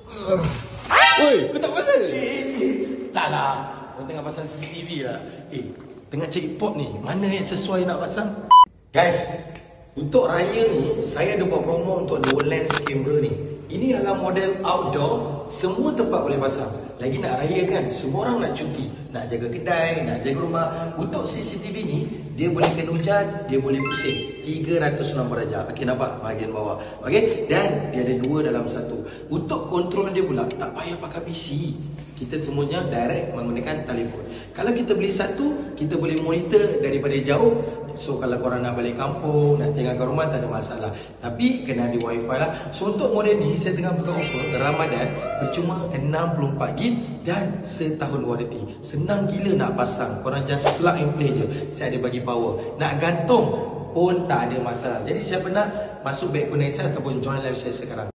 Oi, kau tak pasal? Tak lah. Kau tengah pasang CCTV lah. Tengah cari pot ni. Mana yang sesuai nak pasang? Guys, untuk raya ni, saya ada buat promo untuk dual lens camera ni. Ini adalah model outdoor, semua tempat boleh pasang. Lagi nak raya kan, semua orang nak cuti, nak jaga kedai, nak jaga rumah. Untuk CCTV ni, dia boleh kena hujan, dia boleh pusing 360 darjah. Okey, nampak bahagian bawah. Okey, dan dia ada dua dalam satu. Untuk kontrol dia pula, tak payah pakai PC. Kita semuanya direct menggunakan telefon. Kalau kita beli satu, kita boleh monitor daripada jauh. So kalau korang nak balik kampung, nak tinggalkan rumah, tak ada masalah. Tapi kena ada wifi lah. So untuk model ni, saya tengah buka offer Ramadan bercuma 64 GB dan setahun warranty. Senang gila nak pasang. Korang just plug and play je. Saya ada bagi power. Nak gantung pun tak ada masalah. Jadi siapa nak masuk background saya ataupun join live saya sekarang.